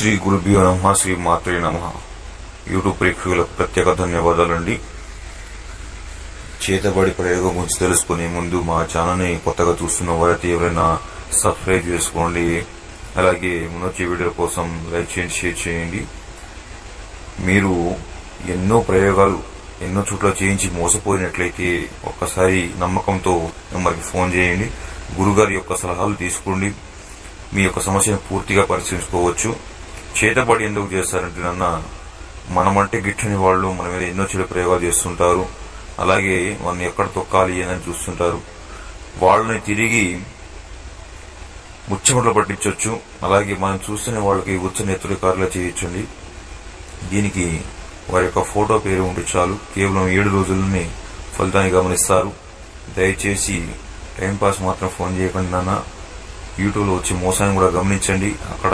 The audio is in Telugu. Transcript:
శ్రీ గురుభ్యో నమః. శ్రీ మాత్రే నమః. యూట్యూబ్ ప్రేక్షకులకు ప్రత్యేక ధన్యవాదాలండి. చేతబడి ప్రయోగం గురించి తెలుసుకునే ముందు మా ఛానల్ని కొత్తగా చూస్తున్న వారైతే ఎవరైనా సబ్స్క్రైబ్ చేసుకోండి. అలాగే ముందొచ్చే వీడియో కోసం లైక్ చేయండి, షేర్ చేయండి. మీరు ఎన్నో ప్రయోగాలు ఎన్నో చోట్ల చేయించి మోసపోయినట్లయితే ఒక్కసారి నమ్మకంతో నెంబర్కి ఫోన్ చేయండి. గురుగారి యొక్క సలహాలు తీసుకోండి. మీ యొక్క సమస్యను పూర్తిగా పరిశీలించుకోవచ్చు. చేతబడి ఎందుకు చేస్తారంటే మనమంటే గిట్టని వాళ్ళు మన మీద ఎన్నో చెడు ప్రయోగాలు చేస్తుంటారు. అలాగే మనం ఎక్కడ తొక్కాలి అని చూస్తుంటారు. వాళ్ళని తిరిగి ముచ్చమట్లు పట్టించవచ్చు. అలాగే మనం చూస్తున్న వాళ్ళకి ఉచ్చనెత్తుడి కార్యలు చేయొచ్చండి. దీనికి వారి యొక్క ఫోటో పేరు ఉంటే చాలు. కేవలం 7 రోజుల్లోనే ఫలితాన్ని గమనిస్తారు. దయచేసి టైంపాస్ మాత్రం ఫోన్ చేయకుండా యూట్యూబ్లో వచ్చి మోసాన్ని కూడా గమనించండి. అక్కడ